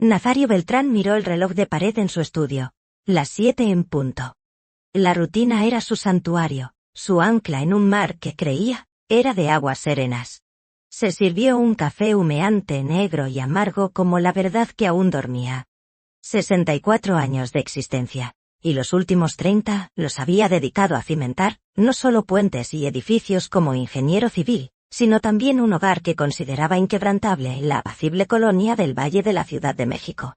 Nazario Beltrán miró el reloj de pared en su estudio. Las 7 en punto. La rutina era su santuario, su ancla en un mar que creía era de aguas serenas. Se sirvió un café humeante, negro y amargo como la verdad que aún dormía. 64 años de existencia, y los últimos 30 los había dedicado a cimentar, no solo puentes y edificios como ingeniero civil, sino también un hogar que consideraba inquebrantable, la apacible colonia del Valle de la Ciudad de México.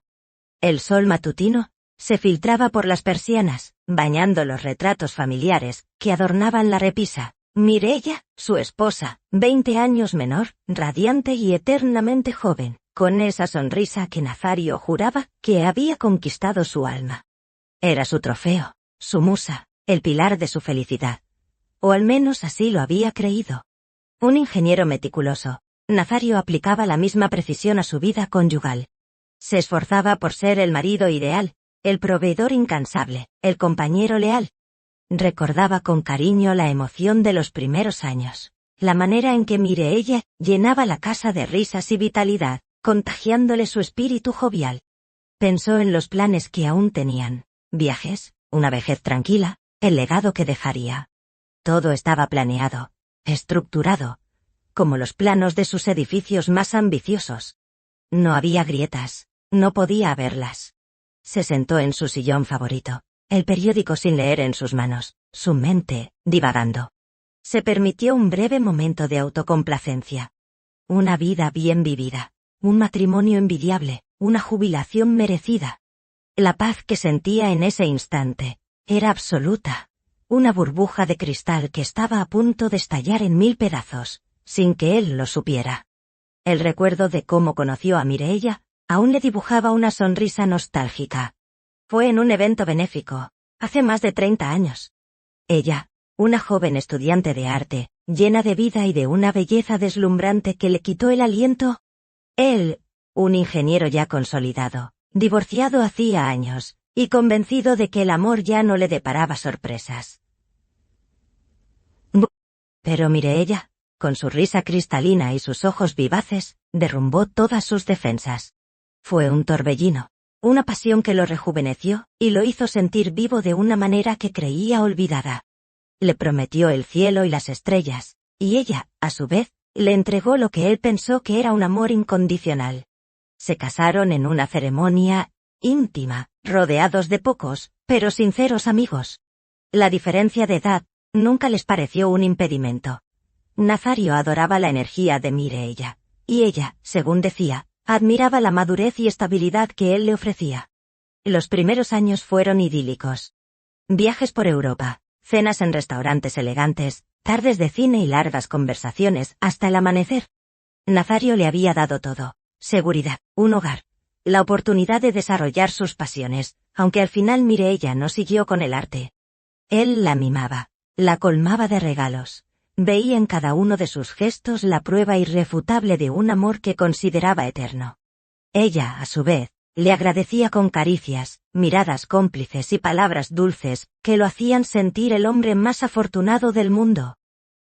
El sol matutino se filtraba por las persianas, bañando los retratos familiares que adornaban la repisa. Mireia, su esposa, 20 años menor, radiante y eternamente joven, con esa sonrisa que Nazario juraba que había conquistado su alma. Era su trofeo, su musa, el pilar de su felicidad. O al menos así lo había creído. Un ingeniero meticuloso, Nazario aplicaba la misma precisión a su vida conyugal. Se esforzaba por ser el marido ideal, el proveedor incansable, el compañero leal. Recordaba con cariño la emoción de los primeros años, la manera en que Mireia llenaba la casa de risas y vitalidad, contagiándole su espíritu jovial. Pensó en los planes que aún tenían, viajes, una vejez tranquila, el legado que dejaría. Todo estaba planeado, estructurado, como los planos de sus edificios más ambiciosos. No había grietas, no podía haberlas. Se sentó en su sillón favorito, el periódico sin leer en sus manos, su mente, divagando. Se permitió un breve momento de autocomplacencia. Una vida bien vivida, un matrimonio envidiable, una jubilación merecida. La paz que sentía en ese instante era absoluta, una burbuja de cristal que estaba a punto de estallar en 1000 pedazos, sin que él lo supiera. El recuerdo de cómo conoció a Mireia aún le dibujaba una sonrisa nostálgica. Fue en un evento benéfico, hace más de 30 años. Ella, una joven estudiante de arte, llena de vida y de una belleza deslumbrante que le quitó el aliento. Él, un ingeniero ya consolidado, divorciado hacía años, y convencido de que el amor ya no le deparaba sorpresas. Pero Mireia, con su risa cristalina y sus ojos vivaces, derrumbó todas sus defensas. Fue un torbellino, una pasión que lo rejuveneció y lo hizo sentir vivo de una manera que creía olvidada. Le prometió el cielo y las estrellas, y ella, a su vez, le entregó lo que él pensó que era un amor incondicional. Se casaron en una ceremonia íntima, rodeados de pocos, pero sinceros amigos. La diferencia de edad nunca les pareció un impedimento. Nazario adoraba la energía de Mireia, y ella, según decía, admiraba la madurez y estabilidad que él le ofrecía. Los primeros años fueron idílicos. Viajes por Europa, cenas en restaurantes elegantes, tardes de cine y largas conversaciones hasta el amanecer. Nazario le había dado todo: seguridad, un hogar, la oportunidad de desarrollar sus pasiones, aunque al final Mireia no siguió con el arte. Él la mimaba, la colmaba de regalos. Veía en cada uno de sus gestos la prueba irrefutable de un amor que consideraba eterno. Ella, a su vez, le agradecía con caricias, miradas cómplices y palabras dulces, que lo hacían sentir el hombre más afortunado del mundo.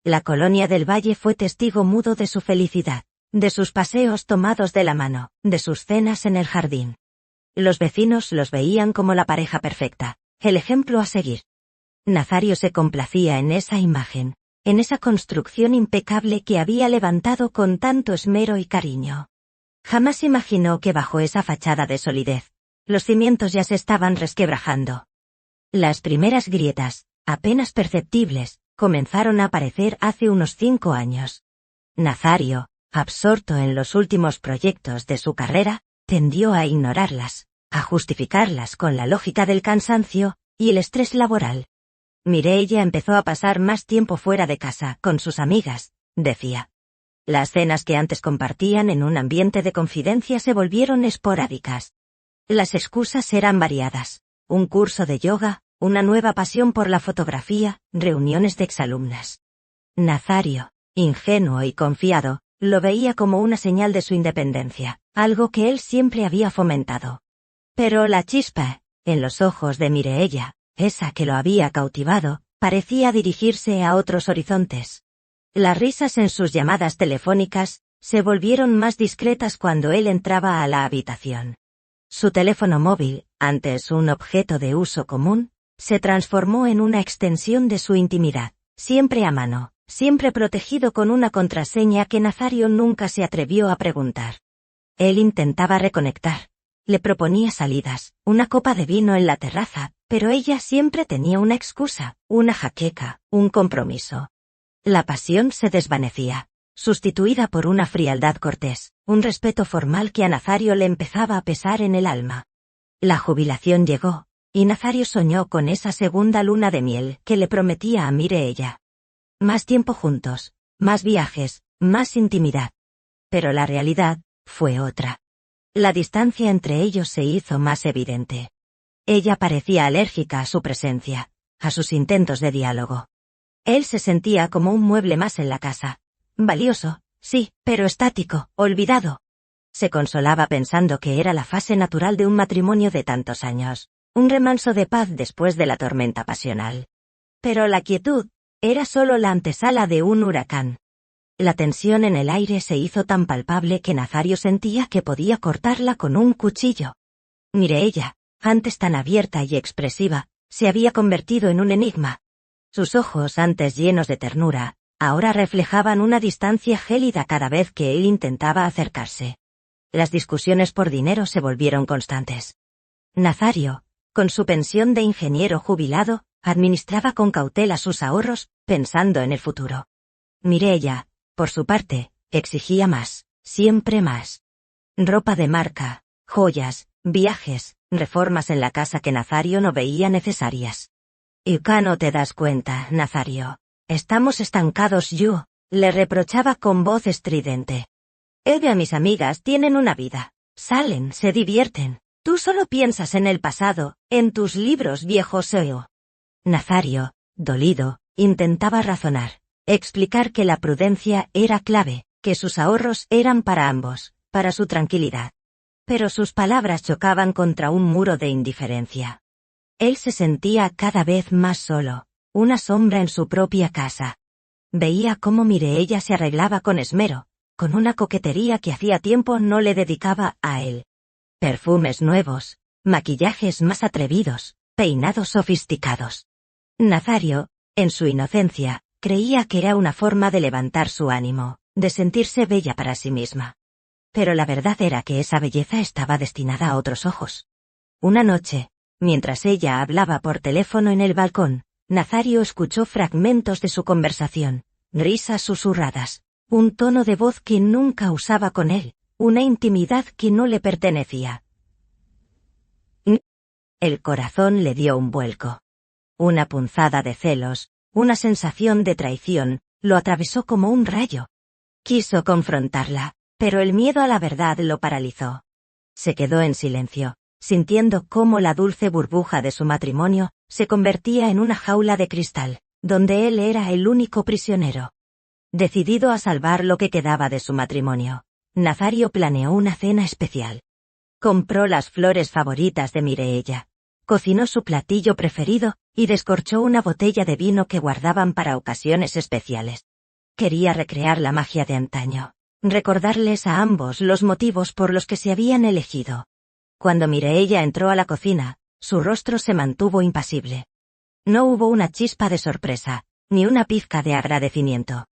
La colonia del Valle fue testigo mudo de su felicidad, de sus paseos tomados de la mano, de sus cenas en el jardín. Los vecinos los veían como la pareja perfecta, el ejemplo a seguir. Nazario se complacía en esa imagen, en esa construcción impecable que había levantado con tanto esmero y cariño. Jamás imaginó que bajo esa fachada de solidez, los cimientos ya se estaban resquebrajando. Las primeras grietas, apenas perceptibles, comenzaron a aparecer hace unos 5 años. Nazario, absorto en los últimos proyectos de su carrera, tendió a ignorarlas, a justificarlas con la lógica del cansancio y el estrés laboral. Mireia empezó a pasar más tiempo fuera de casa, con sus amigas, decía. Las cenas que antes compartían en un ambiente de confidencia se volvieron esporádicas. Las excusas eran variadas: un curso de yoga, una nueva pasión por la fotografía, reuniones de exalumnas. Nazario, ingenuo y confiado, lo veía como una señal de su independencia, algo que él siempre había fomentado. Pero la chispa, en los ojos de Mireia, esa que lo había cautivado, parecía dirigirse a otros horizontes. Las risas en sus llamadas telefónicas se volvieron más discretas cuando él entraba a la habitación. Su teléfono móvil, antes un objeto de uso común, se transformó en una extensión de su intimidad, siempre a mano, siempre protegido con una contraseña que Nazario nunca se atrevió a preguntar. Él intentaba reconectar. Le proponía salidas, una copa de vino en la terraza, pero ella siempre tenía una excusa, una jaqueca, un compromiso. La pasión se desvanecía, sustituida por una frialdad cortés, un respeto formal que a Nazario le empezaba a pesar en el alma. La jubilación llegó, y Nazario soñó con esa segunda luna de miel que le prometía a Mireia. Más tiempo juntos, más viajes, más intimidad. Pero la realidad fue otra. La distancia entre ellos se hizo más evidente. Ella parecía alérgica a su presencia, a sus intentos de diálogo. Él se sentía como un mueble más en la casa. Valioso, sí, pero estático, olvidado. Se consolaba pensando que era la fase natural de un matrimonio de tantos años, un remanso de paz después de la tormenta pasional. Pero la quietud era solo la antesala de un huracán. La tensión en el aire se hizo tan palpable que Nazario sentía que podía cortarla con un cuchillo. Mireia, antes tan abierta y expresiva, se había convertido en un enigma. Sus ojos, antes llenos de ternura, ahora reflejaban una distancia gélida cada vez que él intentaba acercarse. Las discusiones por dinero se volvieron constantes. Nazario, con su pensión de ingeniero jubilado, administraba con cautela sus ahorros, pensando en el futuro. Mireia, por su parte, exigía más, siempre más. Ropa de marca, joyas, viajes, reformas en la casa que Nazario no veía necesarias. ¿Y qué no te das cuenta, Nazario? Estamos estancados yo, le reprochaba con voz estridente. Ella y mis amigas tienen una vida, salen, se divierten. Tú solo piensas en el pasado, en tus libros viejos yo. Nazario, dolido, intentaba razonar, explicar que la prudencia era clave, que sus ahorros eran para ambos, para su tranquilidad. Pero sus palabras chocaban contra un muro de indiferencia. Él se sentía cada vez más solo, una sombra en su propia casa. Veía cómo Mireia se arreglaba con esmero, con una coquetería que hacía tiempo no le dedicaba a él. Perfumes nuevos, maquillajes más atrevidos, peinados sofisticados. Nazario, en su inocencia, creía que era una forma de levantar su ánimo, de sentirse bella para sí misma. Pero la verdad era que esa belleza estaba destinada a otros ojos. Una noche, mientras ella hablaba por teléfono en el balcón, Nazario escuchó fragmentos de su conversación, risas susurradas, un tono de voz que nunca usaba con él, una intimidad que no le pertenecía. El corazón le dio un vuelco. Una punzada de celos, una sensación de traición, lo atravesó como un rayo. Quiso confrontarla, pero el miedo a la verdad lo paralizó. Se quedó en silencio, sintiendo cómo la dulce burbuja de su matrimonio se convertía en una jaula de cristal, donde él era el único prisionero. Decidido a salvar lo que quedaba de su matrimonio, Nazario planeó una cena especial. Compró las flores favoritas de Mireia, cocinó su platillo preferido y descorchó una botella de vino que guardaban para ocasiones especiales. Quería recrear la magia de antaño, recordarles a ambos los motivos por los que se habían elegido. Cuando Mireia entró a la cocina, su rostro se mantuvo impasible. No hubo una chispa de sorpresa, ni una pizca de agradecimiento.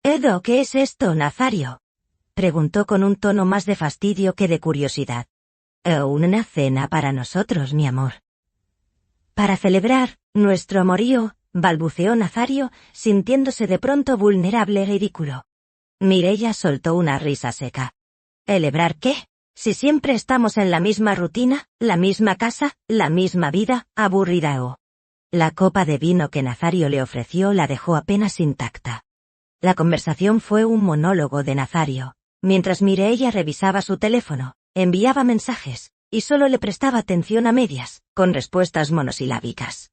«Edo, ¿qué es esto, Nazario?», preguntó con un tono más de fastidio que de curiosidad. «Una cena para nosotros, mi amor». «Para celebrar nuestro amorío», balbuceó Nazario, sintiéndose de pronto vulnerable y ridículo. Mireia soltó una risa seca. «¿Celebrar qué? Si siempre estamos en la misma rutina, la misma casa, la misma vida, aburrida o». La copa de vino que Nazario le ofreció la dejó apenas intacta. La conversación fue un monólogo de Nazario, mientras Mireia revisaba su teléfono, enviaba mensajes, y solo le prestaba atención a medias, con respuestas monosilábicas.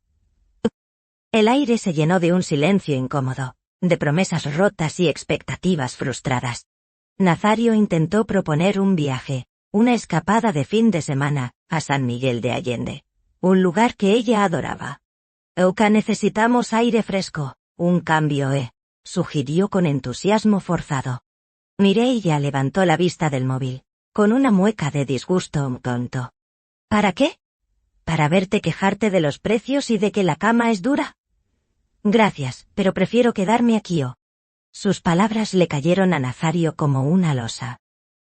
El aire se llenó de un silencio incómodo, de promesas rotas y expectativas frustradas. Nazario intentó proponer un viaje, una escapada de fin de semana, a San Miguel de Allende, un lugar que ella adoraba. «Euca, necesitamos aire fresco, un cambio, sugirió con entusiasmo forzado. Mireia levantó la vista del móvil, con una mueca de disgusto tonto. ¿Para qué? ¿Para verte quejarte de los precios y de que la cama es dura? Gracias, pero prefiero quedarme aquí. Sus palabras le cayeron a Nazario como una losa.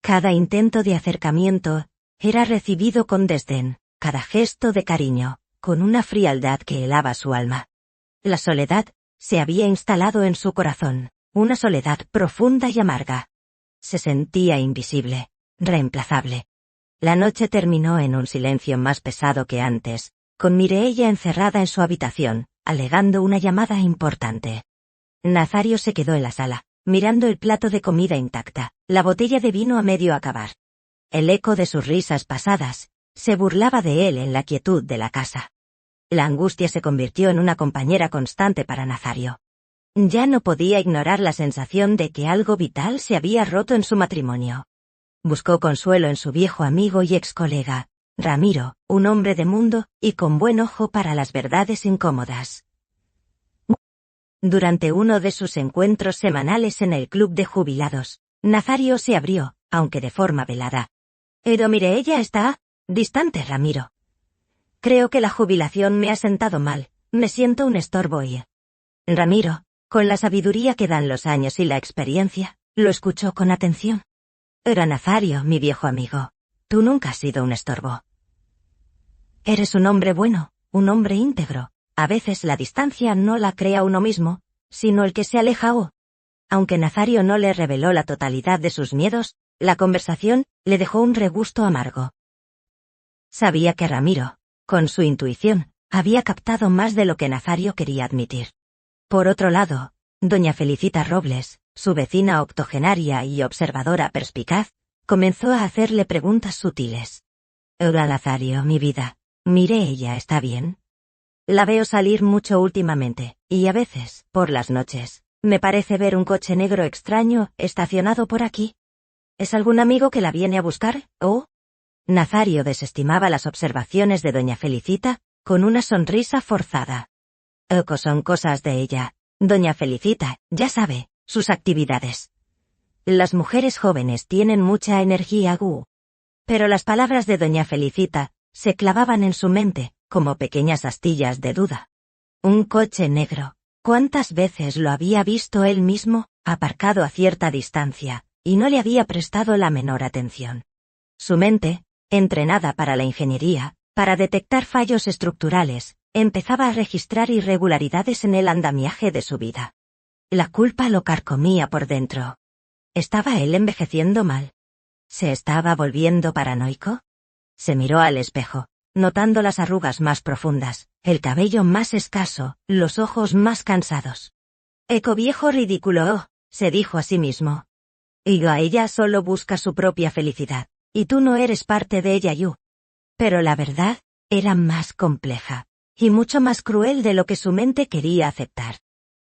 Cada intento de acercamiento era recibido con desdén, cada gesto de cariño, con una frialdad que helaba su alma. La soledad se había instalado en su corazón, una soledad profunda y amarga. Se sentía invisible, reemplazable. La noche terminó en un silencio más pesado que antes, con Mireia encerrada en su habitación, alegando una llamada importante. Nazario se quedó en la sala, mirando el plato de comida intacta, la botella de vino a medio acabar. El eco de sus risas pasadas se burlaba de él en la quietud de la casa. La angustia se convirtió en una compañera constante para Nazario. Ya no podía ignorar la sensación de que algo vital se había roto en su matrimonio. Buscó consuelo en su viejo amigo y ex colega, Ramiro, un hombre de mundo y con buen ojo para las verdades incómodas. Durante uno de sus encuentros semanales en el club de jubilados, Nazario se abrió, aunque de forma velada. «Pero Mireia está distante, Ramiro. Creo que la jubilación me ha sentado mal, me siento un estorbo y...» Ramiro, con la sabiduría que dan los años y la experiencia, lo escuchó con atención. «Era Nazario, mi viejo amigo. Tú nunca has sido un estorbo. Eres un hombre bueno, un hombre íntegro. A veces la distancia no la crea uno mismo, sino el que se aleja o...» Aunque Nazario no le reveló la totalidad de sus miedos, la conversación le dejó un regusto amargo. Sabía que Ramiro, con su intuición, había captado más de lo que Nazario quería admitir. Por otro lado, doña Felicita Robles, su vecina octogenaria y observadora perspicaz, comenzó a hacerle preguntas sutiles. «Hola Nazario, mi vida, Mireia está bien. La veo salir mucho últimamente, y a veces, por las noches, me parece ver un coche negro extraño estacionado por aquí. ¿Es algún amigo que la viene a buscar, o...?» Nazario desestimaba las observaciones de doña Felicita, con una sonrisa forzada. Son cosas de ella, doña Felicita, ya sabe, sus actividades. Las mujeres jóvenes tienen mucha energía, Pero las palabras de doña Felicita se clavaban en su mente, como pequeñas astillas de duda. Un coche negro. ¿Cuántas veces lo había visto él mismo, aparcado a cierta distancia, y no le había prestado la menor atención? Su mente, entrenada para la ingeniería, para detectar fallos estructurales, empezaba a registrar irregularidades en el andamiaje de su vida. La culpa lo carcomía por dentro. ¿Estaba él envejeciendo mal? ¿Se estaba volviendo paranoico? Se miró al espejo, notando las arrugas más profundas, el cabello más escaso, los ojos más cansados. «Eco viejo ridículo», se dijo a sí mismo. «Y a ella solo busca su propia felicidad, y tú no eres parte de ella, Yu». Pero la verdad era más compleja, y mucho más cruel de lo que su mente quería aceptar.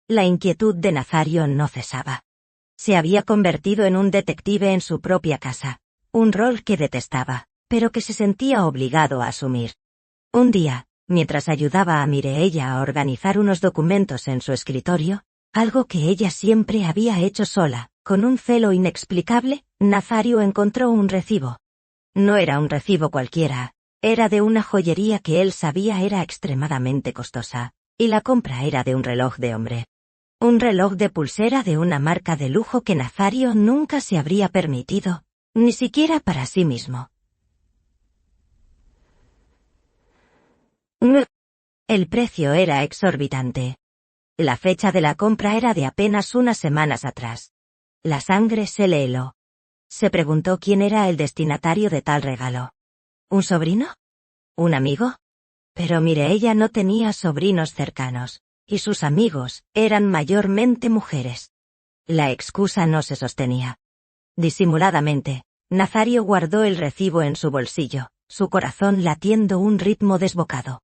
La inquietud de Nazario no cesaba. Se había convertido en un detective en su propia casa, un rol que detestaba, pero que se sentía obligado a asumir. Un día, mientras ayudaba a Mireia a organizar unos documentos en su escritorio, algo que ella siempre había hecho sola, con un celo inexplicable, Nazario encontró un recibo. No era un recibo cualquiera, era de una joyería que él sabía era extremadamente costosa, y la compra era de un reloj de hombre. Un reloj de pulsera de una marca de lujo que Nazario nunca se habría permitido, ni siquiera para sí mismo. El precio era exorbitante. La fecha de la compra era de apenas unas semanas atrás. La sangre se le heló. Se preguntó quién era el destinatario de tal regalo. ¿Un sobrino? ¿Un amigo? Pero Mireia no tenía sobrinos cercanos, y sus amigos eran mayormente mujeres. La excusa no se sostenía. Disimuladamente, Nazario guardó el recibo en su bolsillo, su corazón latiendo un ritmo desbocado.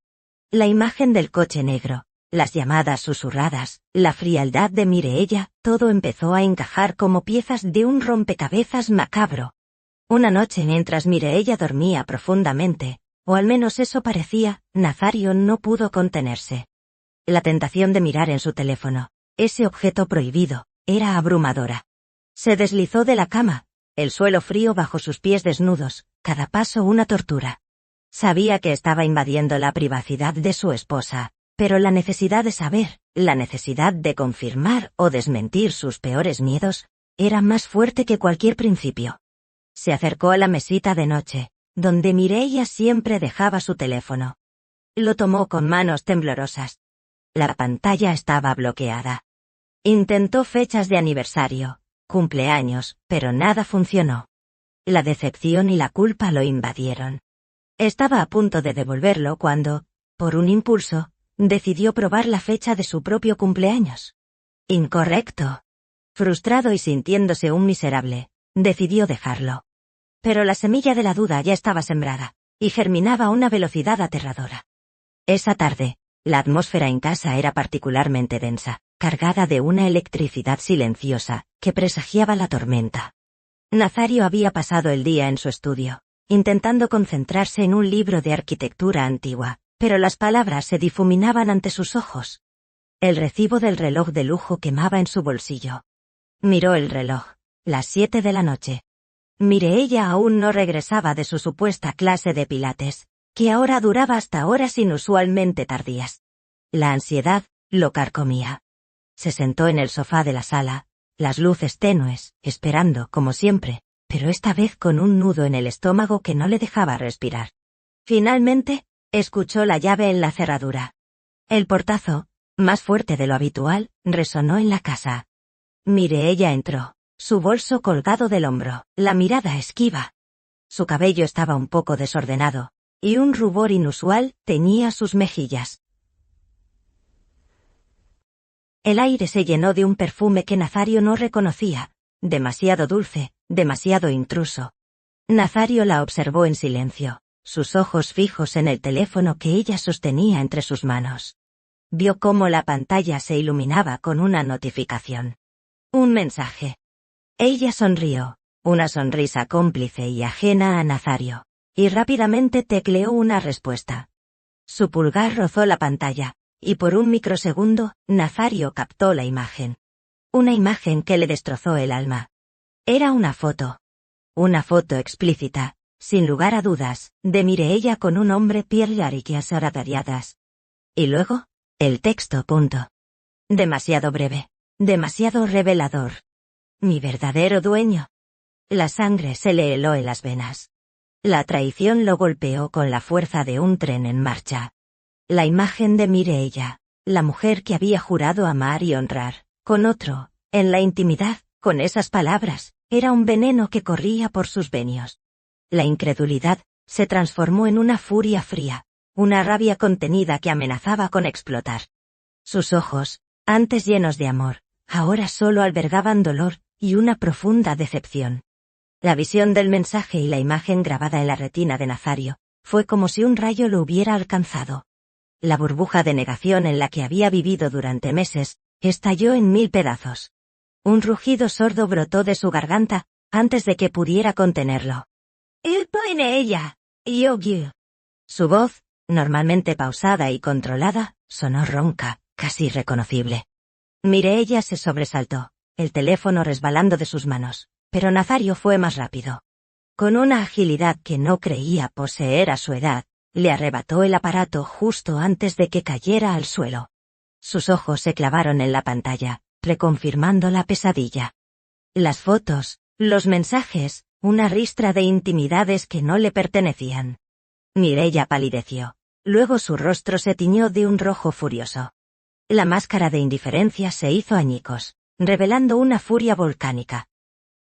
La imagen del coche negro, las llamadas susurradas, la frialdad de Mireia, todo empezó a encajar como piezas de un rompecabezas macabro. Una noche mientras Mireia dormía profundamente, o al menos eso parecía, Nazario no pudo contenerse. La tentación de mirar en su teléfono, ese objeto prohibido, era abrumadora. Se deslizó de la cama, el suelo frío bajo sus pies desnudos, cada paso una tortura. Sabía que estaba invadiendo la privacidad de su esposa, pero la necesidad de saber, la necesidad de confirmar o desmentir sus peores miedos, era más fuerte que cualquier principio. Se acercó a la mesita de noche, donde Mireia siempre dejaba su teléfono. Lo tomó con manos temblorosas. La pantalla estaba bloqueada. Intentó fechas de aniversario, cumpleaños, pero nada funcionó. La decepción y la culpa lo invadieron. Estaba a punto de devolverlo cuando, por un impulso, decidió probar la fecha de su propio cumpleaños. Incorrecto. Frustrado y sintiéndose un miserable, decidió dejarlo. Pero la semilla de la duda ya estaba sembrada, y germinaba a una velocidad aterradora. Esa tarde, la atmósfera en casa era particularmente densa, cargada de una electricidad silenciosa, que presagiaba la tormenta. Nazario había pasado el día en su estudio, intentando concentrarse en un libro de arquitectura antigua, pero las palabras se difuminaban ante sus ojos. El recibo del reloj de lujo quemaba en su bolsillo. Miró el reloj, las 7 de la noche. Mireia aún no regresaba de su supuesta clase de pilates, que ahora duraba hasta horas inusualmente tardías. La ansiedad lo carcomía. Se sentó en el sofá de la sala, las luces tenues, esperando, como siempre, pero esta vez con un nudo en el estómago que no le dejaba respirar. Finalmente, escuchó la llave en la cerradura. El portazo, más fuerte de lo habitual, resonó en la casa. Mireia entró, su bolso colgado del hombro, la mirada esquiva. Su cabello estaba un poco desordenado, y un rubor inusual teñía sus mejillas. El aire se llenó de un perfume que Nazario no reconocía, demasiado dulce, demasiado intruso. Nazario la observó en silencio, sus ojos fijos en el teléfono que ella sostenía entre sus manos. Vio cómo la pantalla se iluminaba con una notificación. Un mensaje. Ella sonrió, una sonrisa cómplice y ajena a Nazario, y rápidamente tecleó una respuesta. Su pulgar rozó la pantalla, y por un microsegundo, Nazario captó la imagen. Una imagen que le destrozó el alma. Era una foto. Una foto explícita, sin lugar a dudas, de Mireia con un hombre pierlariquias aradariadas. Y luego, el texto. Demasiado breve, demasiado revelador. Mi verdadero dueño. La sangre se le heló en las venas. La traición lo golpeó con la fuerza de un tren en marcha. La imagen de Mireia, la mujer que había jurado amar y honrar, con otro, en la intimidad, con esas palabras, era un veneno que corría por sus venios. La incredulidad se transformó en una furia fría, una rabia contenida que amenazaba con explotar. Sus ojos, antes llenos de amor, ahora solo albergaban dolor y una profunda decepción. La visión del mensaje y la imagen grabada en la retina de Nazario, fue como si un rayo lo hubiera alcanzado. La burbuja de negación en la que había vivido durante meses, estalló en 1000 pedazos. Un rugido sordo brotó de su garganta, antes de que pudiera contenerlo. Mireia, Yogi. Su voz, normalmente pausada y controlada, sonó ronca, casi reconocible. Mireia se sobresaltó, el teléfono resbalando de sus manos, pero Nazario fue más rápido. Con una agilidad que no creía poseer a su edad, le arrebató el aparato justo antes de que cayera al suelo. Sus ojos se clavaron en la pantalla, reconfirmando la pesadilla. Las fotos, los mensajes, una ristra de intimidades que no le pertenecían. Mireia palideció, luego su rostro se tiñó de un rojo furioso. La máscara de indiferencia se hizo añicos, revelando una furia volcánica.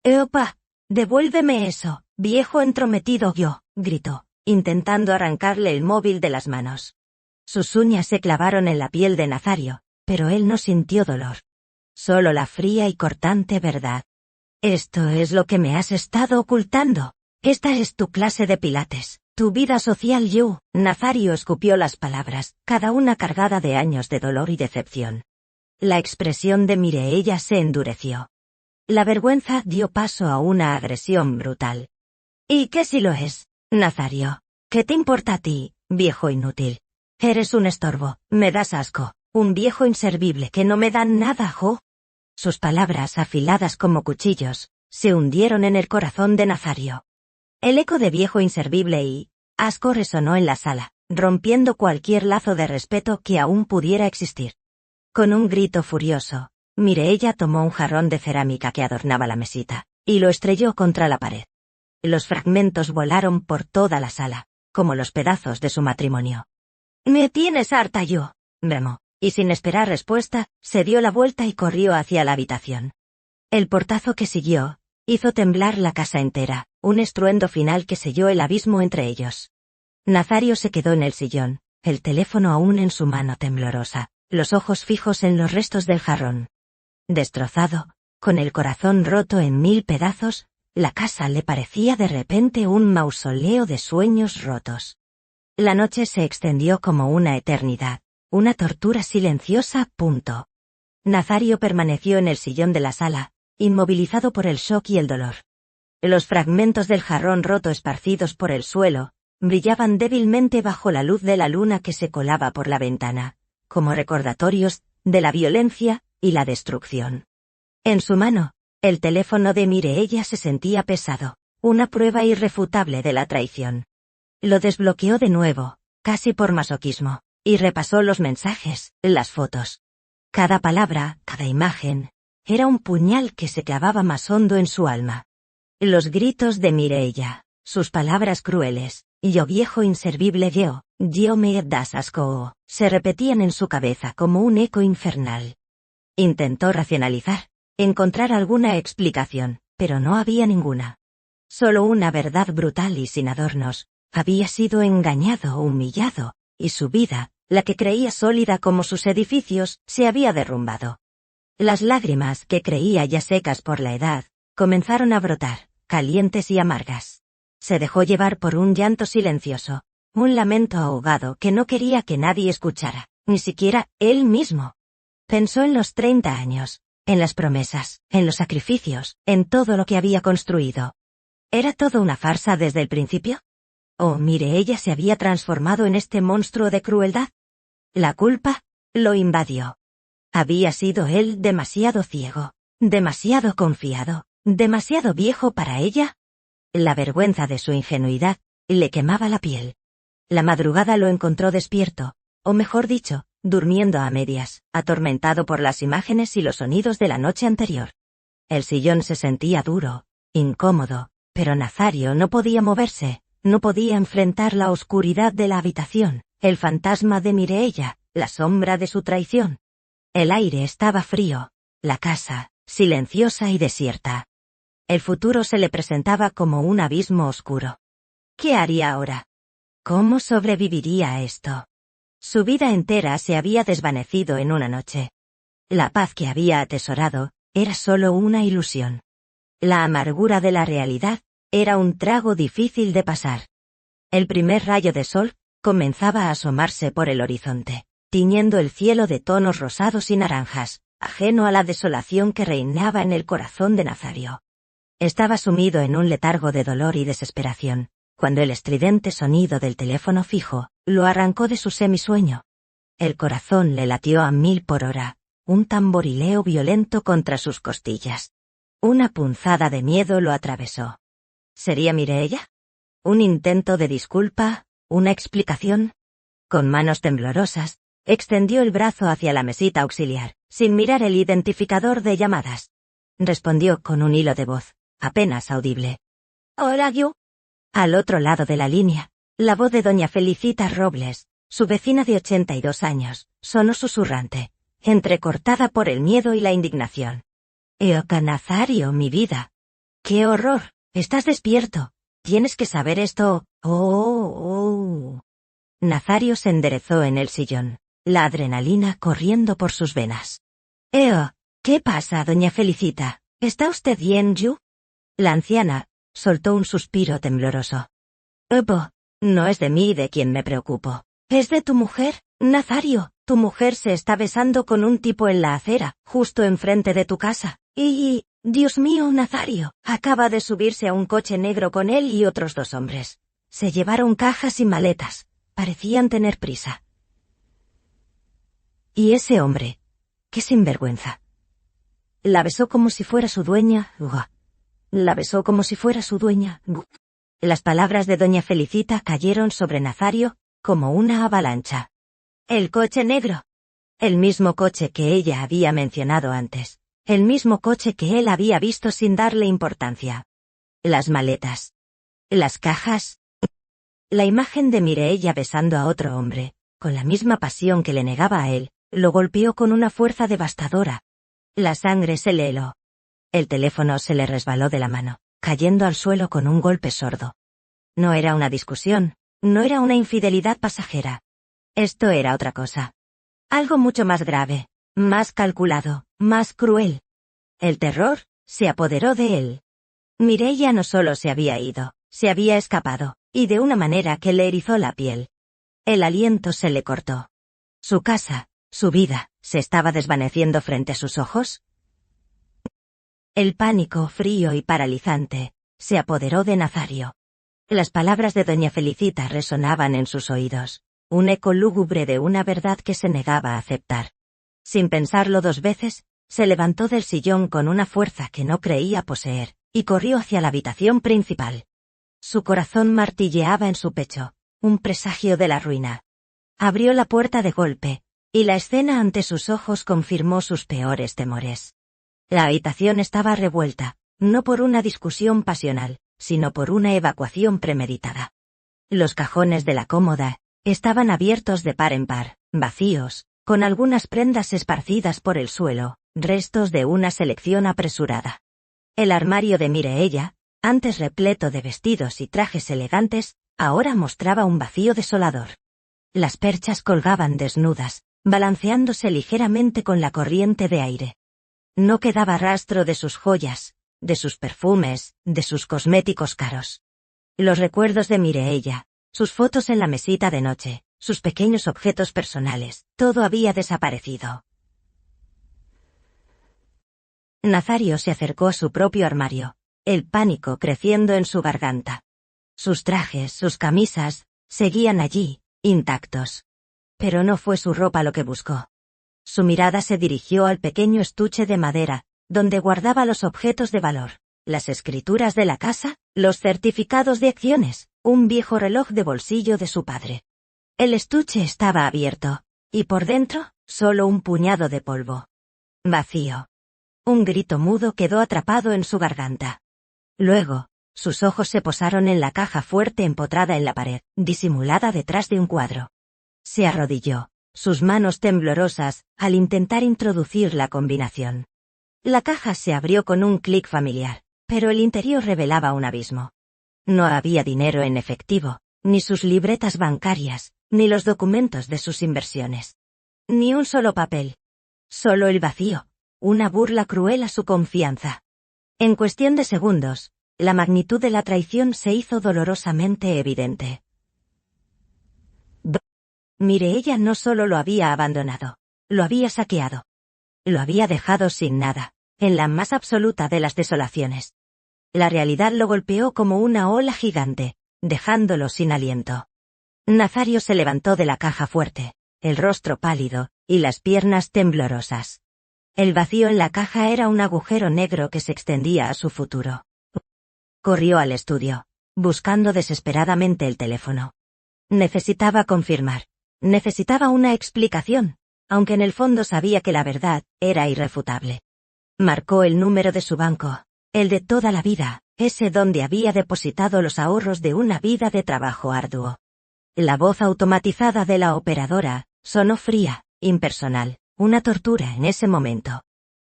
«¡Eopa! ¡Devuélveme eso, viejo entrometido!», gritó, intentando arrancarle el móvil de las manos. Sus uñas se clavaron en la piel de Nazario, pero él no sintió dolor. Solo la fría y cortante verdad. «Esto es lo que me has estado ocultando. Esta es tu clase de pilates, tu vida social». Nazario escupió las palabras, cada una cargada de años de dolor y decepción. La expresión de Mireia se endureció. La vergüenza dio paso a una agresión brutal. «¿Y qué si lo es, Nazario? ¿Qué te importa a ti, viejo inútil? Eres un estorbo, me das asco, un viejo inservible que no me dan nada, jo». Sus palabras afiladas como cuchillos, se hundieron en el corazón de Nazario. El eco de viejo inservible y asco resonó en la sala, rompiendo cualquier lazo de respeto que aún pudiera existir. Con un grito furioso, Mireia tomó un jarrón de cerámica que adornaba la mesita, y lo estrelló contra la pared. Los fragmentos volaron por toda la sala, como los pedazos de su matrimonio. «Me tienes harta yo», bramó, y sin esperar respuesta, se dio la vuelta y corrió hacia la habitación. El portazo que siguió hizo temblar la casa entera, un estruendo final que selló el abismo entre ellos. Nazario se quedó en el sillón, el teléfono aún en su mano temblorosa, los ojos fijos en los restos del jarrón. Destrozado, con el corazón roto en 1000 pedazos, la casa le parecía de repente un mausoleo de sueños rotos. La noche se extendió como una eternidad, una tortura silenciosa. Nazario permaneció en el sillón de la sala, inmovilizado por el shock y el dolor. Los fragmentos del jarrón roto esparcidos por el suelo brillaban débilmente bajo la luz de la luna que se colaba por la ventana, como recordatorios de la violencia y la destrucción. En su mano, el teléfono de Mireia se sentía pesado, una prueba irrefutable de la traición. Lo desbloqueó de nuevo, casi por masoquismo, y repasó los mensajes, las fotos. Cada palabra, cada imagen, era un puñal que se clavaba más hondo en su alma. Los gritos de Mireia, sus palabras crueles, «Yo viejo inservible yo me das asco», se repetían en su cabeza como un eco infernal. Intentó racionalizar, encontrar alguna explicación, pero no había ninguna. Solo una verdad brutal y sin adornos: había sido engañado, humillado, y su vida, la que creía sólida como sus edificios, se había derrumbado. Las lágrimas, que creía ya secas por la edad, comenzaron a brotar, calientes y amargas. Se dejó llevar por un llanto silencioso, un lamento ahogado que no quería que nadie escuchara, ni siquiera él mismo. Pensó en los 30 años, en las promesas, en los sacrificios, en todo lo que había construido. ¿Era todo una farsa desde el principio? ¿O Mireia se había transformado en este monstruo de crueldad? La culpa lo invadió. Había sido él demasiado ciego, demasiado confiado, demasiado viejo para ella. La vergüenza de su ingenuidad le quemaba la piel. La madrugada lo encontró despierto, o mejor dicho, durmiendo a medias, atormentado por las imágenes y los sonidos de la noche anterior. El sillón se sentía duro, incómodo, pero Nazario no podía moverse, no podía enfrentar la oscuridad de la habitación, el fantasma de Mireia, la sombra de su traición. El aire estaba frío, la casa, silenciosa y desierta. El futuro se le presentaba como un abismo oscuro. ¿Qué haría ahora? ¿Cómo sobreviviría a esto? Su vida entera se había desvanecido en una noche. La paz que había atesorado era solo una ilusión. La amargura de la realidad era un trago difícil de pasar. El primer rayo de sol comenzaba a asomarse por el horizonte, tiñendo el cielo de tonos rosados y naranjas, ajeno a la desolación que reinaba en el corazón de Nazario. Estaba sumido en un letargo de dolor y desesperación, cuando el estridente sonido del teléfono fijo lo arrancó de su semisueño. El corazón le latió a 1000 por hora, un tamborileo violento contra sus costillas. Una punzada de miedo lo atravesó. ¿Sería Mireia? ¿Un intento de disculpa? ¿Una explicación? Con manos temblorosas, extendió el brazo hacia la mesita auxiliar, sin mirar el identificador de llamadas. Respondió con un hilo de voz, apenas audible. «Hola, yo». Al otro lado de la línea, la voz de doña Felicita Robles, su vecina de 82 años, sonó susurrante, entrecortada por el miedo y la indignación. «Eoca Nazario, mi vida. ¡Qué horror! Estás despierto. Tienes que saber esto. Oh. Nazario se enderezó en el sillón, la adrenalina corriendo por sus venas. ¿Qué pasa, doña Felicita? ¿Está usted bien, Yu?» La anciana soltó un suspiro tembloroso. No es de mí de quien me preocupo. Es de tu mujer, Nazario. Tu mujer se está besando con un tipo en la acera, justo enfrente de tu casa. Y, Dios mío, Nazario, acaba de subirse a un coche negro con él y otros 2 hombres. Se llevaron cajas y maletas. Parecían tener prisa. Y ese hombre, qué sinvergüenza. La besó como si fuera su dueña. La besó como si fuera su dueña. Las palabras de doña Felicita cayeron sobre Nazario, como una avalancha. El coche negro. El mismo coche que ella había mencionado antes. El mismo coche que él había visto sin darle importancia. Las maletas. Las cajas. La imagen de Mireia besando a otro hombre, con la misma pasión que le negaba a él, lo golpeó con una fuerza devastadora. La sangre se le heló. El teléfono se le resbaló de la mano, cayendo al suelo con un golpe sordo. No era una discusión, no era una infidelidad pasajera. Esto era otra cosa. Algo mucho más grave, más calculado, más cruel. El terror se apoderó de él. Mireia no solo se había ido, se había escapado, y de una manera que le erizó la piel. El aliento se le cortó. Su casa, su vida, se estaba desvaneciendo frente a sus ojos. El pánico frío y paralizante se apoderó de Nazario. Las palabras de doña Felicita resonaban en sus oídos, un eco lúgubre de una verdad que se negaba a aceptar. Sin pensarlo 2 veces, se levantó del sillón con una fuerza que no creía poseer, y corrió hacia la habitación principal. Su corazón martilleaba en su pecho, un presagio de la ruina. Abrió la puerta de golpe, y la escena ante sus ojos confirmó sus peores temores. La habitación estaba revuelta, no por una discusión pasional, sino por una evacuación premeditada. Los cajones de la cómoda estaban abiertos de par en par, vacíos, con algunas prendas esparcidas por el suelo, restos de una selección apresurada. El armario de Mireia, antes repleto de vestidos y trajes elegantes, ahora mostraba un vacío desolador. Las perchas colgaban desnudas, balanceándose ligeramente con la corriente de aire. No quedaba rastro de sus joyas, de sus perfumes, de sus cosméticos caros. Los recuerdos de Mireia, sus fotos en la mesita de noche, sus pequeños objetos personales, todo había desaparecido. Nazario se acercó a su propio armario, el pánico creciendo en su garganta. Sus trajes, sus camisas, seguían allí, intactos. Pero no fue su ropa lo que buscó. Su mirada se dirigió al pequeño estuche de madera, donde guardaba los objetos de valor, las escrituras de la casa, los certificados de acciones, un viejo reloj de bolsillo de su padre. El estuche estaba abierto, y por dentro, solo un puñado de polvo. Vacío. Un grito mudo quedó atrapado en su garganta. Luego, sus ojos se posaron en la caja fuerte empotrada en la pared, disimulada detrás de un cuadro. Se arrodilló, sus manos temblorosas, al intentar introducir la combinación. La caja se abrió con un clic familiar, pero el interior revelaba un abismo. No había dinero en efectivo, ni sus libretas bancarias, ni los documentos de sus inversiones. Ni un solo papel. Solo el vacío, una burla cruel a su confianza. En cuestión de segundos, la magnitud de la traición se hizo dolorosamente evidente. Mireia no solo lo había abandonado, lo había saqueado. Lo había dejado sin nada, en la más absoluta de las desolaciones. La realidad lo golpeó como una ola gigante, dejándolo sin aliento. Nazario se levantó de la caja fuerte, el rostro pálido, y las piernas temblorosas. El vacío en la caja era un agujero negro que se extendía a su futuro. Corrió al estudio, buscando desesperadamente el teléfono. Necesitaba confirmar. Necesitaba una explicación, aunque en el fondo sabía que la verdad era irrefutable. Marcó el número de su banco, el de toda la vida, ese donde había depositado los ahorros de una vida de trabajo arduo. La voz automatizada de la operadora sonó fría, impersonal, una tortura en ese momento.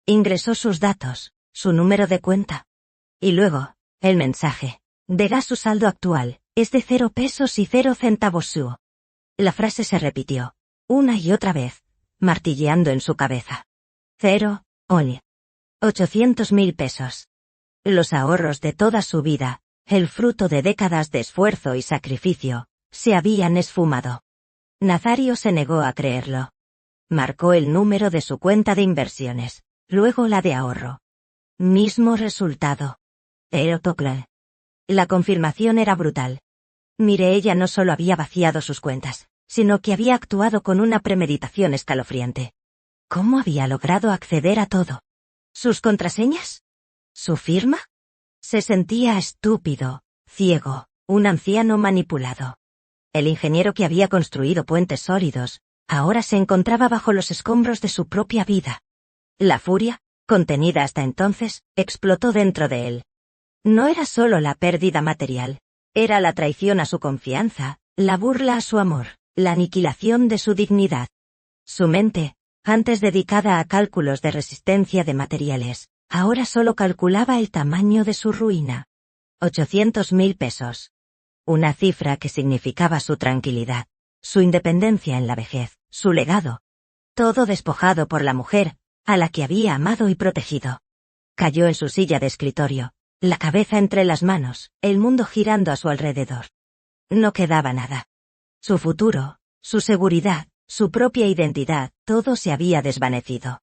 Ingresó sus datos, su número de cuenta. Y luego, el mensaje. Diga su saldo actual, es de 0 pesos y 0 centavos su. La frase se repitió, una y otra vez, martilleando en su cabeza. 0, 800.000 pesos. Los ahorros de toda su vida, el fruto de décadas de esfuerzo y sacrificio, se habían esfumado. Nazario se negó a creerlo. Marcó el número de su cuenta de inversiones, luego la de ahorro. Mismo resultado. Erotocle. La confirmación era brutal. Mireia no solo había vaciado sus cuentas, sino que había actuado con una premeditación escalofriante. ¿Cómo había logrado acceder a todo? ¿Sus contraseñas? ¿Su firma? Se sentía estúpido, ciego, un anciano manipulado. El ingeniero que había construido puentes sólidos, ahora se encontraba bajo los escombros de su propia vida. La furia, contenida hasta entonces, explotó dentro de él. No era solo la pérdida material, era la traición a su confianza, la burla a su amor, la aniquilación de su dignidad. Su mente, antes dedicada a cálculos de resistencia de materiales, ahora solo calculaba el tamaño de su ruina. 800.000 pesos. Una cifra que significaba su tranquilidad, su independencia en la vejez, su legado. Todo despojado por la mujer, a la que había amado y protegido. Cayó en su silla de escritorio, la cabeza entre las manos, el mundo girando a su alrededor. No quedaba nada. Su futuro, su seguridad, su propia identidad, todo se había desvanecido.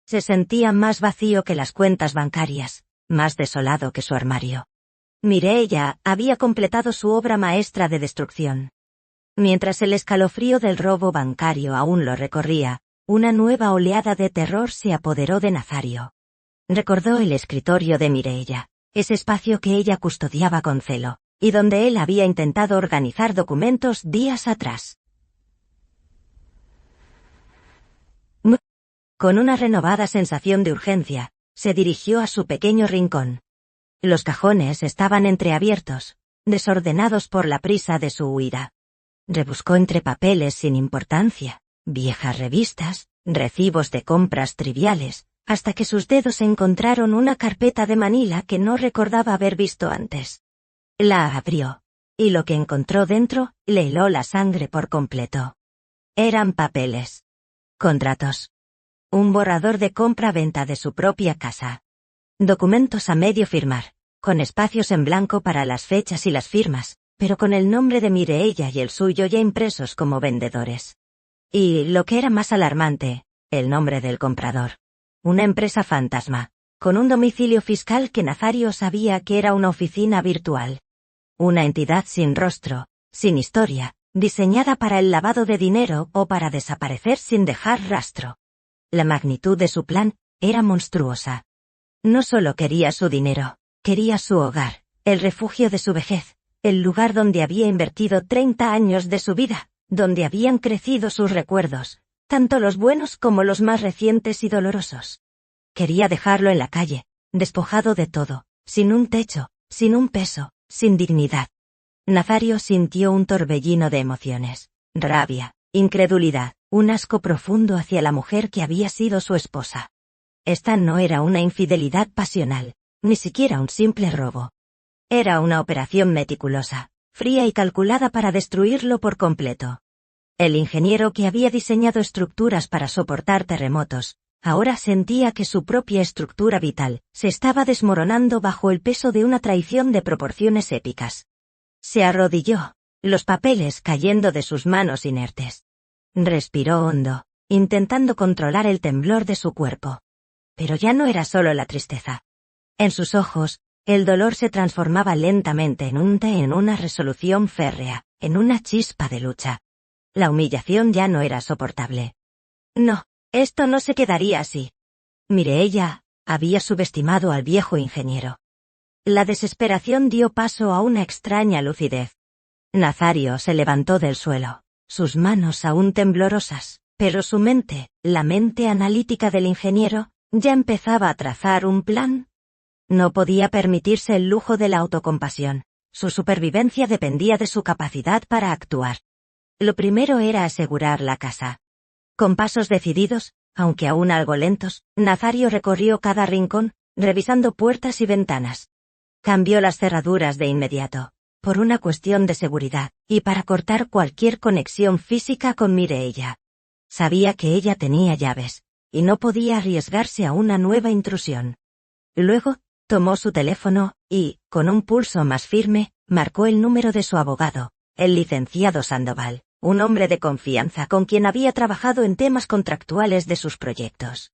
Se sentía más vacío que las cuentas bancarias, más desolado que su armario. Mireia había completado su obra maestra de destrucción. Mientras el escalofrío del robo bancario aún lo recorría, una nueva oleada de terror se apoderó de Nazario. Recordó el escritorio de Mireia, ese espacio que ella custodiaba con celo, y donde él había intentado organizar documentos días atrás. Con una renovada sensación de urgencia, se dirigió a su pequeño rincón. Los cajones estaban entreabiertos, desordenados por la prisa de su huida. Rebuscó entre papeles sin importancia, viejas revistas, recibos de compras triviales, hasta que sus dedos encontraron una carpeta de Manila que no recordaba haber visto antes. La abrió, y lo que encontró dentro le heló la sangre por completo. Eran papeles. Contratos. Un borrador de compra-venta de su propia casa. Documentos a medio firmar, con espacios en blanco para las fechas y las firmas, pero con el nombre de Mireia y el suyo ya impresos como vendedores. Y, lo que era más alarmante, el nombre del comprador. Una empresa fantasma, con un domicilio fiscal que Nazario sabía que era una oficina virtual. Una entidad sin rostro, sin historia, diseñada para el lavado de dinero o para desaparecer sin dejar rastro. La magnitud de su plan era monstruosa. No solo quería su dinero, quería su hogar, el refugio de su vejez, el lugar donde había invertido 30 años de su vida, donde habían crecido sus recuerdos, tanto los buenos como los más recientes y dolorosos. Quería dejarlo en la calle, despojado de todo, sin un techo, sin un peso, sin dignidad. Nazario sintió un torbellino de emociones, rabia, incredulidad, un asco profundo hacia la mujer que había sido su esposa. Esta no era una infidelidad pasional, ni siquiera un simple robo. Era una operación meticulosa, fría y calculada para destruirlo por completo. El ingeniero que había diseñado estructuras para soportar terremotos, ahora sentía que su propia estructura vital se estaba desmoronando bajo el peso de una traición de proporciones épicas. Se arrodilló, los papeles cayendo de sus manos inertes. Respiró hondo, intentando controlar el temblor de su cuerpo. Pero ya no era solo la tristeza. En sus ojos, el dolor se transformaba lentamente en una resolución férrea, en una chispa de lucha. La humillación ya no era soportable. No, esto no se quedaría así. Mireia había subestimado al viejo ingeniero. La desesperación dio paso a una extraña lucidez. Nazario se levantó del suelo, sus manos aún temblorosas, pero su mente, la mente analítica del ingeniero, ya empezaba a trazar un plan. No podía permitirse el lujo de la autocompasión. Su supervivencia dependía de su capacidad para actuar. Lo primero era asegurar la casa. Con pasos decididos, aunque aún algo lentos, Nazario recorrió cada rincón, revisando puertas y ventanas. Cambió las cerraduras de inmediato, por una cuestión de seguridad, y para cortar cualquier conexión física con Mireia. Sabía que ella tenía llaves, y no podía arriesgarse a una nueva intrusión. Luego, tomó su teléfono, y, con un pulso más firme, marcó el número de su abogado, el licenciado Sandoval, un hombre de confianza con quien había trabajado en temas contractuales de sus proyectos.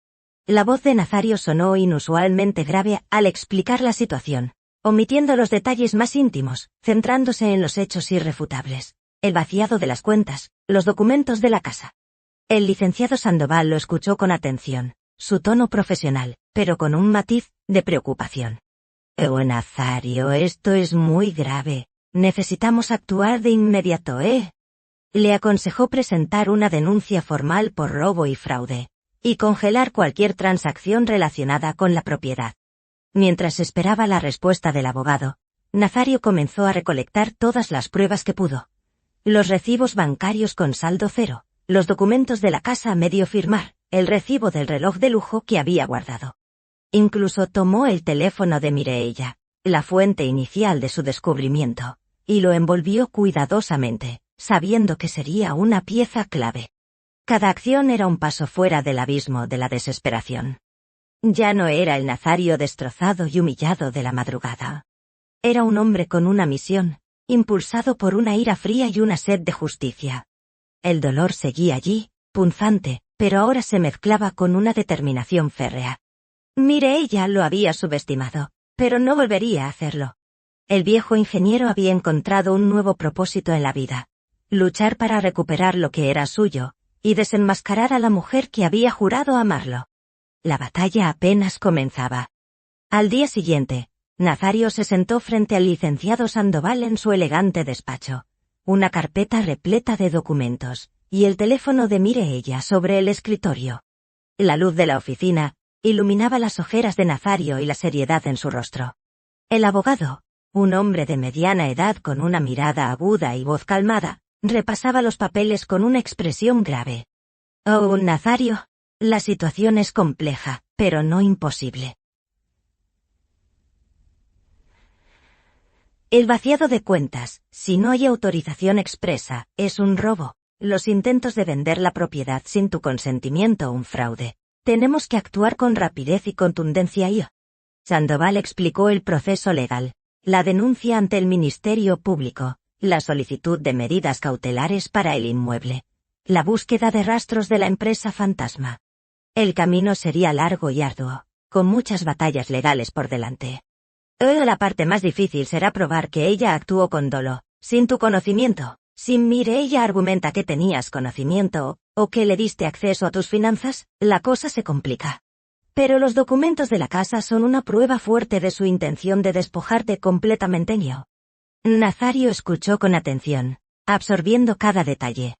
La voz de Nazario sonó inusualmente grave al explicar la situación, omitiendo los detalles más íntimos, centrándose en los hechos irrefutables, el vaciado de las cuentas, los documentos de la casa. El licenciado Sandoval lo escuchó con atención, su tono profesional, pero con un matiz de preocupación. Nazario, esto es muy grave. Necesitamos actuar de inmediato, Le aconsejó presentar una denuncia formal por robo y fraude, y congelar cualquier transacción relacionada con la propiedad. Mientras esperaba la respuesta del abogado, Nazario comenzó a recolectar todas las pruebas que pudo. Los recibos bancarios con saldo cero, los documentos de la casa a medio firmar, el recibo del reloj de lujo que había guardado. Incluso tomó el teléfono de Mireia, la fuente inicial de su descubrimiento, y lo envolvió cuidadosamente, sabiendo que sería una pieza clave. Cada acción era un paso fuera del abismo de la desesperación. Ya no era el Nazario destrozado y humillado de la madrugada. Era un hombre con una misión, impulsado por una ira fría y una sed de justicia. El dolor seguía allí, punzante, pero ahora se mezclaba con una determinación férrea. Mireia lo había subestimado, pero no volvería a hacerlo. El viejo ingeniero había encontrado un nuevo propósito en la vida: luchar para recuperar lo que era suyo, y desenmascarar a la mujer que había jurado amarlo. La batalla apenas comenzaba. Al día siguiente, Nazario se sentó frente al licenciado Sandoval en su elegante despacho, una carpeta repleta de documentos, y el teléfono de Mireia sobre el escritorio. La luz de la oficina iluminaba las ojeras de Nazario y la seriedad en su rostro. El abogado, un hombre de mediana edad con una mirada aguda y voz calmada, repasaba los papeles con una expresión grave. «Oh, Nazario, la situación es compleja, pero no imposible. El vaciado de cuentas, si no hay autorización expresa, es un robo. Los intentos de vender la propiedad sin tu consentimiento, un fraude. Tenemos que actuar con rapidez y contundencia y...». Sandoval explicó el proceso legal, la denuncia ante el Ministerio Público, la solicitud de medidas cautelares para el inmueble, la búsqueda de rastros de la empresa fantasma. El camino sería largo y arduo, con muchas batallas legales por delante. La parte más difícil será probar que ella actuó con dolo, sin tu conocimiento. Si Mireia argumenta que tenías conocimiento, o que le diste acceso a tus finanzas, la cosa se complica. Pero los documentos de la casa son una prueba fuerte de su intención de despojarte completamente. Nazario escuchó con atención, absorbiendo cada detalle.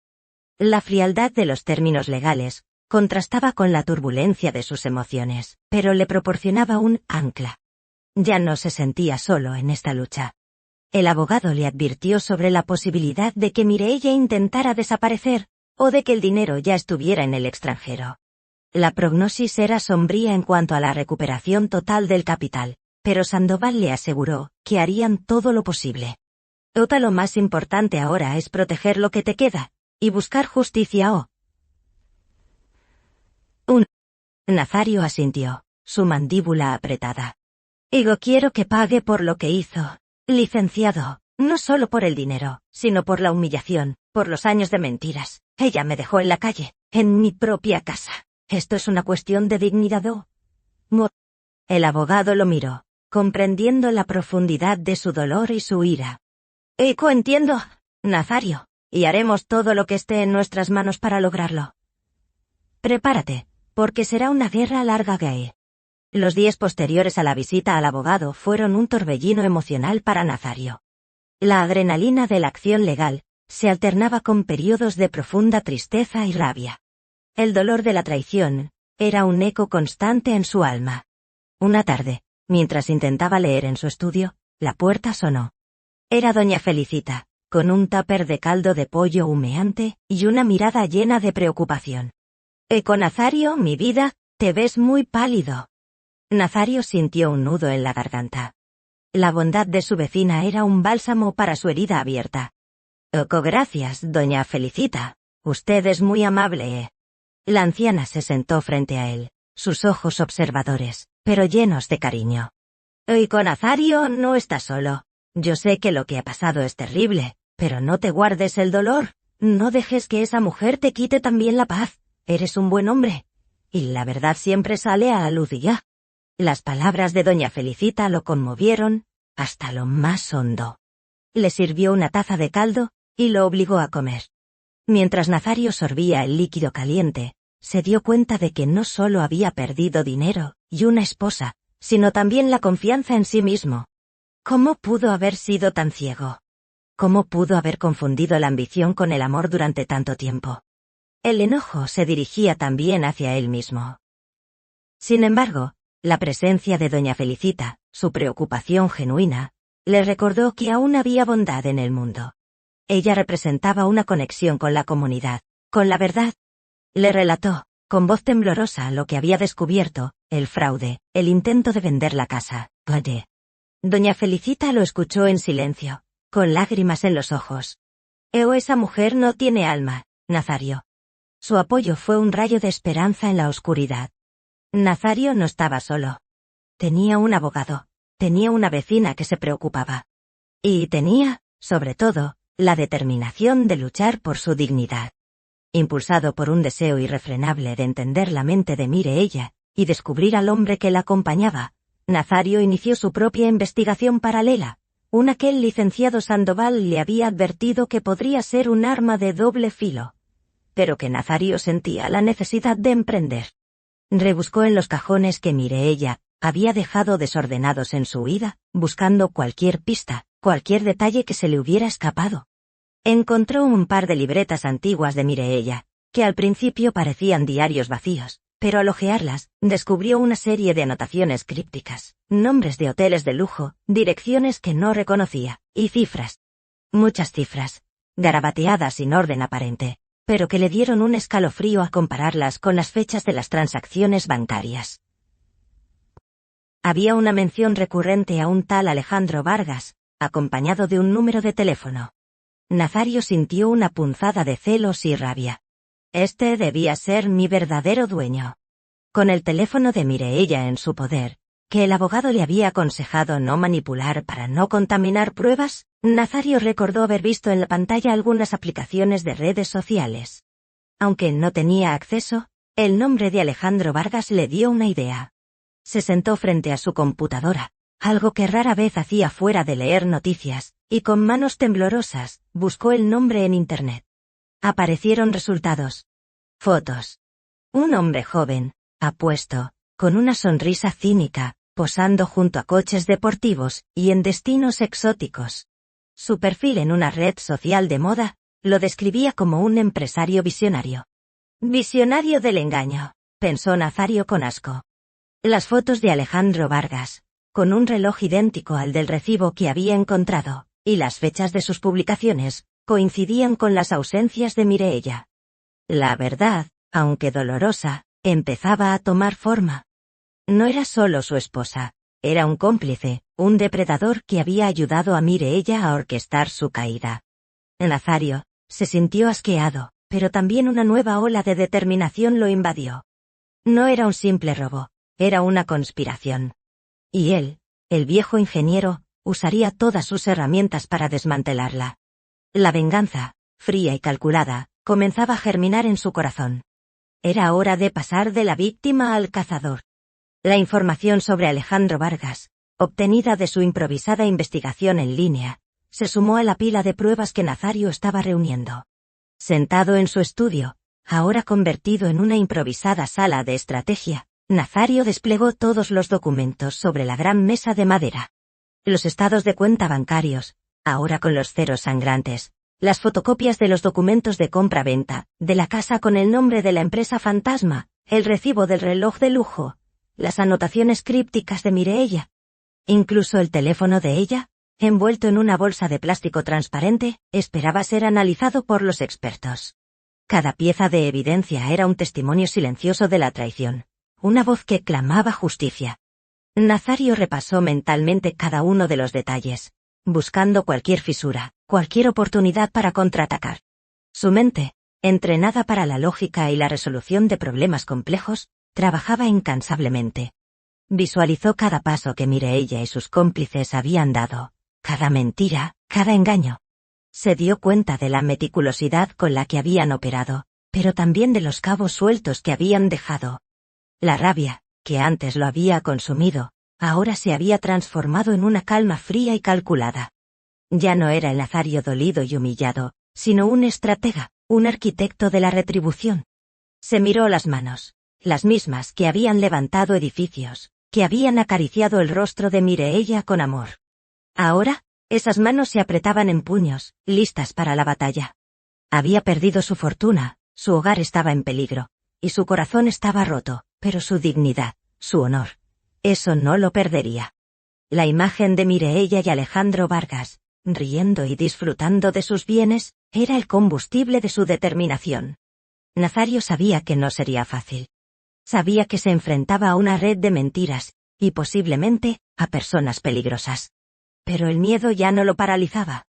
La frialdad de los términos legales contrastaba con la turbulencia de sus emociones, pero le proporcionaba un ancla. Ya no se sentía solo en esta lucha. El abogado le advirtió sobre la posibilidad de que Mireia intentara desaparecer, o de que el dinero ya estuviera en el extranjero. La prognosis era sombría en cuanto a la recuperación total del capital, pero Sandoval le aseguró que harían todo lo posible. Lo más importante ahora es proteger lo que te queda, y buscar justicia. Nazario asintió, su mandíbula apretada. Quiero que pague por lo que hizo, licenciado, no solo por el dinero, sino por la humillación, por los años de mentiras. Ella me dejó en la calle, en mi propia casa. Esto es una cuestión de dignidad. El abogado lo miró, comprendiendo la profundidad de su dolor y su ira. Entiendo, Nazario, y haremos todo lo que esté en nuestras manos para lograrlo. Prepárate, porque será una guerra larga. Los días posteriores a la visita al abogado fueron un torbellino emocional para Nazario. La adrenalina de la acción legal se alternaba con periodos de profunda tristeza y rabia. El dolor de la traición era un eco constante en su alma. Una tarde, mientras intentaba leer en su estudio, la puerta sonó. Era doña Felicita, con un tupper de caldo de pollo humeante y una mirada llena de preocupación. Nazario, mi vida, te ves muy pálido. Nazario sintió un nudo en la garganta. La bondad de su vecina era un bálsamo para su herida abierta. Gracias, doña Felicita. Usted es muy amable. La anciana se sentó frente a él, sus ojos observadores, pero llenos de cariño. Nazario, no estás solo. Yo sé que lo que ha pasado es terrible, pero no te guardes el dolor. No dejes que esa mujer te quite también la paz. Eres un buen hombre. Y la verdad siempre sale a la luz y ya. Las palabras de doña Felicita lo conmovieron hasta lo más hondo. Le sirvió una taza de caldo y lo obligó a comer. Mientras Nazario sorbía el líquido caliente, se dio cuenta de que no solo había perdido dinero y una esposa, sino también la confianza en sí mismo. ¿Cómo pudo haber sido tan ciego? ¿Cómo pudo haber confundido la ambición con el amor durante tanto tiempo? El enojo se dirigía también hacia él mismo. Sin embargo, la presencia de doña Felicita, su preocupación genuina, le recordó que aún había bondad en el mundo. Ella representaba una conexión con la comunidad, con la verdad. Le relató, con voz temblorosa, lo que había descubierto, el fraude, el intento de vender la casa. Oye. Doña Felicita lo escuchó en silencio, con lágrimas en los ojos. Esa mujer no tiene alma, Nazario. Su apoyo fue un rayo de esperanza en la oscuridad. Nazario no estaba solo. Tenía un abogado, tenía una vecina que se preocupaba. Y tenía, sobre todo, la determinación de luchar por su dignidad. Impulsado por un deseo irrefrenable de entender la mente de Mireia y descubrir al hombre que la acompañaba, Nazario inició su propia investigación paralela, una que el licenciado Sandoval le había advertido que podría ser un arma de doble filo, pero que Nazario sentía la necesidad de emprender. Rebuscó en los cajones que Mireia había dejado desordenados en su huida, buscando cualquier pista, cualquier detalle que se le hubiera escapado. Encontró un par de libretas antiguas de Mireia, que al principio parecían diarios vacíos, pero al hojearlas, descubrió una serie de anotaciones crípticas, nombres de hoteles de lujo, direcciones que no reconocía, y cifras. Muchas cifras, garabateadas sin orden aparente, pero que le dieron un escalofrío a compararlas con las fechas de las transacciones bancarias. Había una mención recurrente a un tal Alejandro Vargas, acompañado de un número de teléfono. Nazario sintió una punzada de celos y rabia. Este debía ser mi verdadero dueño. Con el teléfono de Mireia en su poder, que el abogado le había aconsejado no manipular para no contaminar pruebas, Nazario recordó haber visto en la pantalla algunas aplicaciones de redes sociales. Aunque no tenía acceso, el nombre de Alejandro Vargas le dio una idea. Se sentó frente a su computadora, algo que rara vez hacía fuera de leer noticias, y con manos temblorosas, buscó el nombre en Internet. Aparecieron resultados. Fotos. Un hombre joven, apuesto, con una sonrisa cínica, posando junto a coches deportivos y en destinos exóticos. Su perfil en una red social de moda lo describía como un empresario visionario. Visionario del engaño, pensó Nazario con asco. Las fotos de Alejandro Vargas, con un reloj idéntico al del recibo que había encontrado, y las fechas de sus publicaciones, coincidían con las ausencias de Mireia. La verdad, aunque dolorosa, empezaba a tomar forma. No era solo su esposa, era un cómplice, un depredador que había ayudado a Mireia a orquestar su caída. Nazario se sintió asqueado, pero también una nueva ola de determinación lo invadió. No era un simple robo, era una conspiración. Y él, el viejo ingeniero, usaría todas sus herramientas para desmantelarla. La venganza, fría y calculada, comenzaba a germinar en su corazón. Era hora de pasar de la víctima al cazador. La información sobre Alejandro Vargas, obtenida de su improvisada investigación en línea, se sumó a la pila de pruebas que Nazario estaba reuniendo. Sentado en su estudio, ahora convertido en una improvisada sala de estrategia, Nazario desplegó todos los documentos sobre la gran mesa de madera. Los estados de cuenta bancarios, ahora con los ceros sangrantes, las fotocopias de los documentos de compra-venta, de la casa con el nombre de la empresa fantasma, el recibo del reloj de lujo, las anotaciones crípticas de Mireia. Incluso el teléfono de ella, envuelto en una bolsa de plástico transparente, esperaba ser analizado por los expertos. Cada pieza de evidencia era un testimonio silencioso de la traición, una voz que clamaba justicia. Nazario repasó mentalmente cada uno de los detalles, buscando cualquier fisura, cualquier oportunidad para contraatacar. Su mente, entrenada para la lógica y la resolución de problemas complejos, trabajaba incansablemente. Visualizó cada paso que Mireia y sus cómplices habían dado, cada mentira, cada engaño. Se dio cuenta de la meticulosidad con la que habían operado, pero también de los cabos sueltos que habían dejado. La rabia, que antes lo había consumido, ahora se había transformado en una calma fría y calculada. Ya no era el Nazario dolido y humillado, sino un estratega, un arquitecto de la retribución. Se miró las manos, las mismas que habían levantado edificios, que habían acariciado el rostro de Mireia con amor. Ahora, Esas manos se apretaban en puños, listas para la batalla. Había perdido su fortuna, su hogar estaba en peligro, y su corazón estaba roto, pero su dignidad, su honor, eso no lo perdería. La imagen de Mireia y Alejandro Vargas, riendo y disfrutando de sus bienes, era el combustible de su determinación. Nazario sabía que no sería fácil. Sabía que se enfrentaba a una red de mentiras, y posiblemente, a personas peligrosas. Pero el miedo ya no lo paralizaba.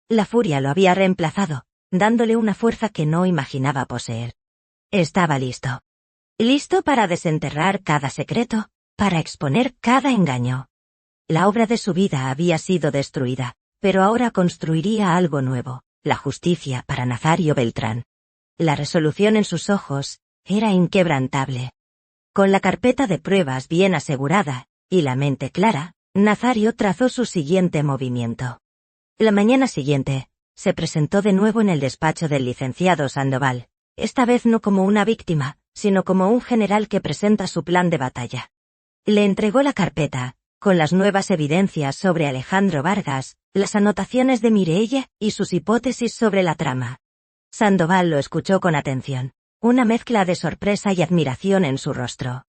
La furia lo había reemplazado, dándole una fuerza que no imaginaba poseer. Estaba listo. Listo para desenterrar cada secreto, para exponer cada engaño. La obra de su vida había sido destruida, pero ahora construiría algo nuevo, la justicia para Nazario Beltrán. La resolución en sus ojos era inquebrantable. Con la carpeta de pruebas bien asegurada, y la mente clara, Nazario trazó su siguiente movimiento. La mañana siguiente, se presentó de nuevo en el despacho del licenciado Sandoval, esta vez no como una víctima, sino como un general que presenta su plan de batalla. Le entregó la carpeta, con las nuevas evidencias sobre Alejandro Vargas, las anotaciones de Mireia y sus hipótesis sobre la trama. Sandoval lo escuchó con atención, una mezcla de sorpresa y admiración en su rostro.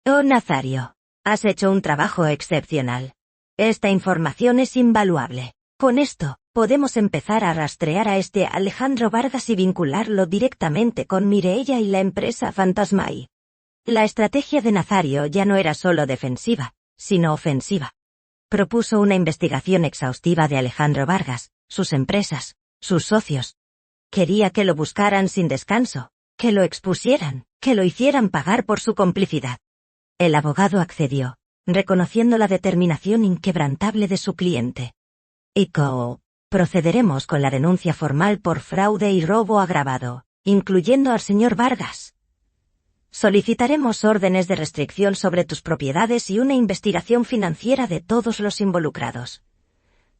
«Oh, Nazario, has hecho un trabajo excepcional. Esta información es invaluable. Con esto, podemos empezar a rastrear a este Alejandro Vargas y vincularlo directamente con Mireia y la empresa Fantasmai». La estrategia de Nazario ya no era solo defensiva, sino ofensiva. Propuso una investigación exhaustiva de Alejandro Vargas, sus empresas, sus socios. Quería que lo buscaran sin descanso, que lo expusieran, que lo hicieran pagar por su complicidad. El abogado accedió, reconociendo la determinación inquebrantable de su cliente. Procederemos con la denuncia formal por fraude y robo agravado, incluyendo al señor Vargas. Solicitaremos órdenes de restricción sobre tus propiedades y una investigación financiera de todos los involucrados.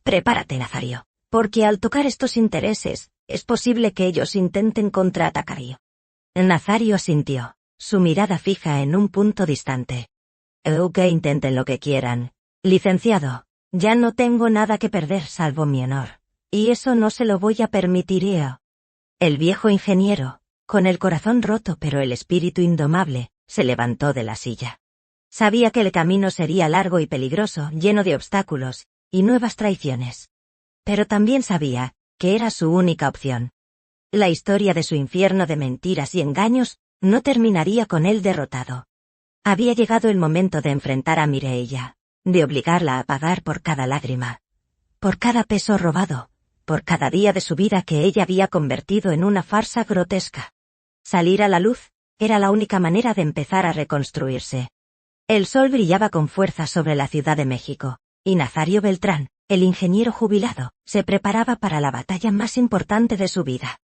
Prepárate, Nazario, porque al tocar estos intereses, es posible que ellos intenten contraatacar. Nazario asintió, su mirada fija en un punto distante. Que intenten lo que quieran. Licenciado, ya no tengo nada que perder salvo mi honor, y eso no se lo voy a permitir. El viejo ingeniero, con el corazón roto pero el espíritu indomable, se levantó de la silla. Sabía que el camino sería largo y peligroso, lleno de obstáculos y nuevas traiciones. Pero también sabía que era su única opción. La historia de su infierno de mentiras y engaños no terminaría con él derrotado. Había llegado el momento de enfrentar a Mireia, de obligarla a pagar por cada lágrima, por cada peso robado, por cada día de su vida que ella había convertido en una farsa grotesca. Salir a la luz era la única manera de empezar a reconstruirse. El sol brillaba con fuerza sobre la Ciudad de México, y Nazario Beltrán, el ingeniero jubilado, se preparaba para la batalla más importante de su vida.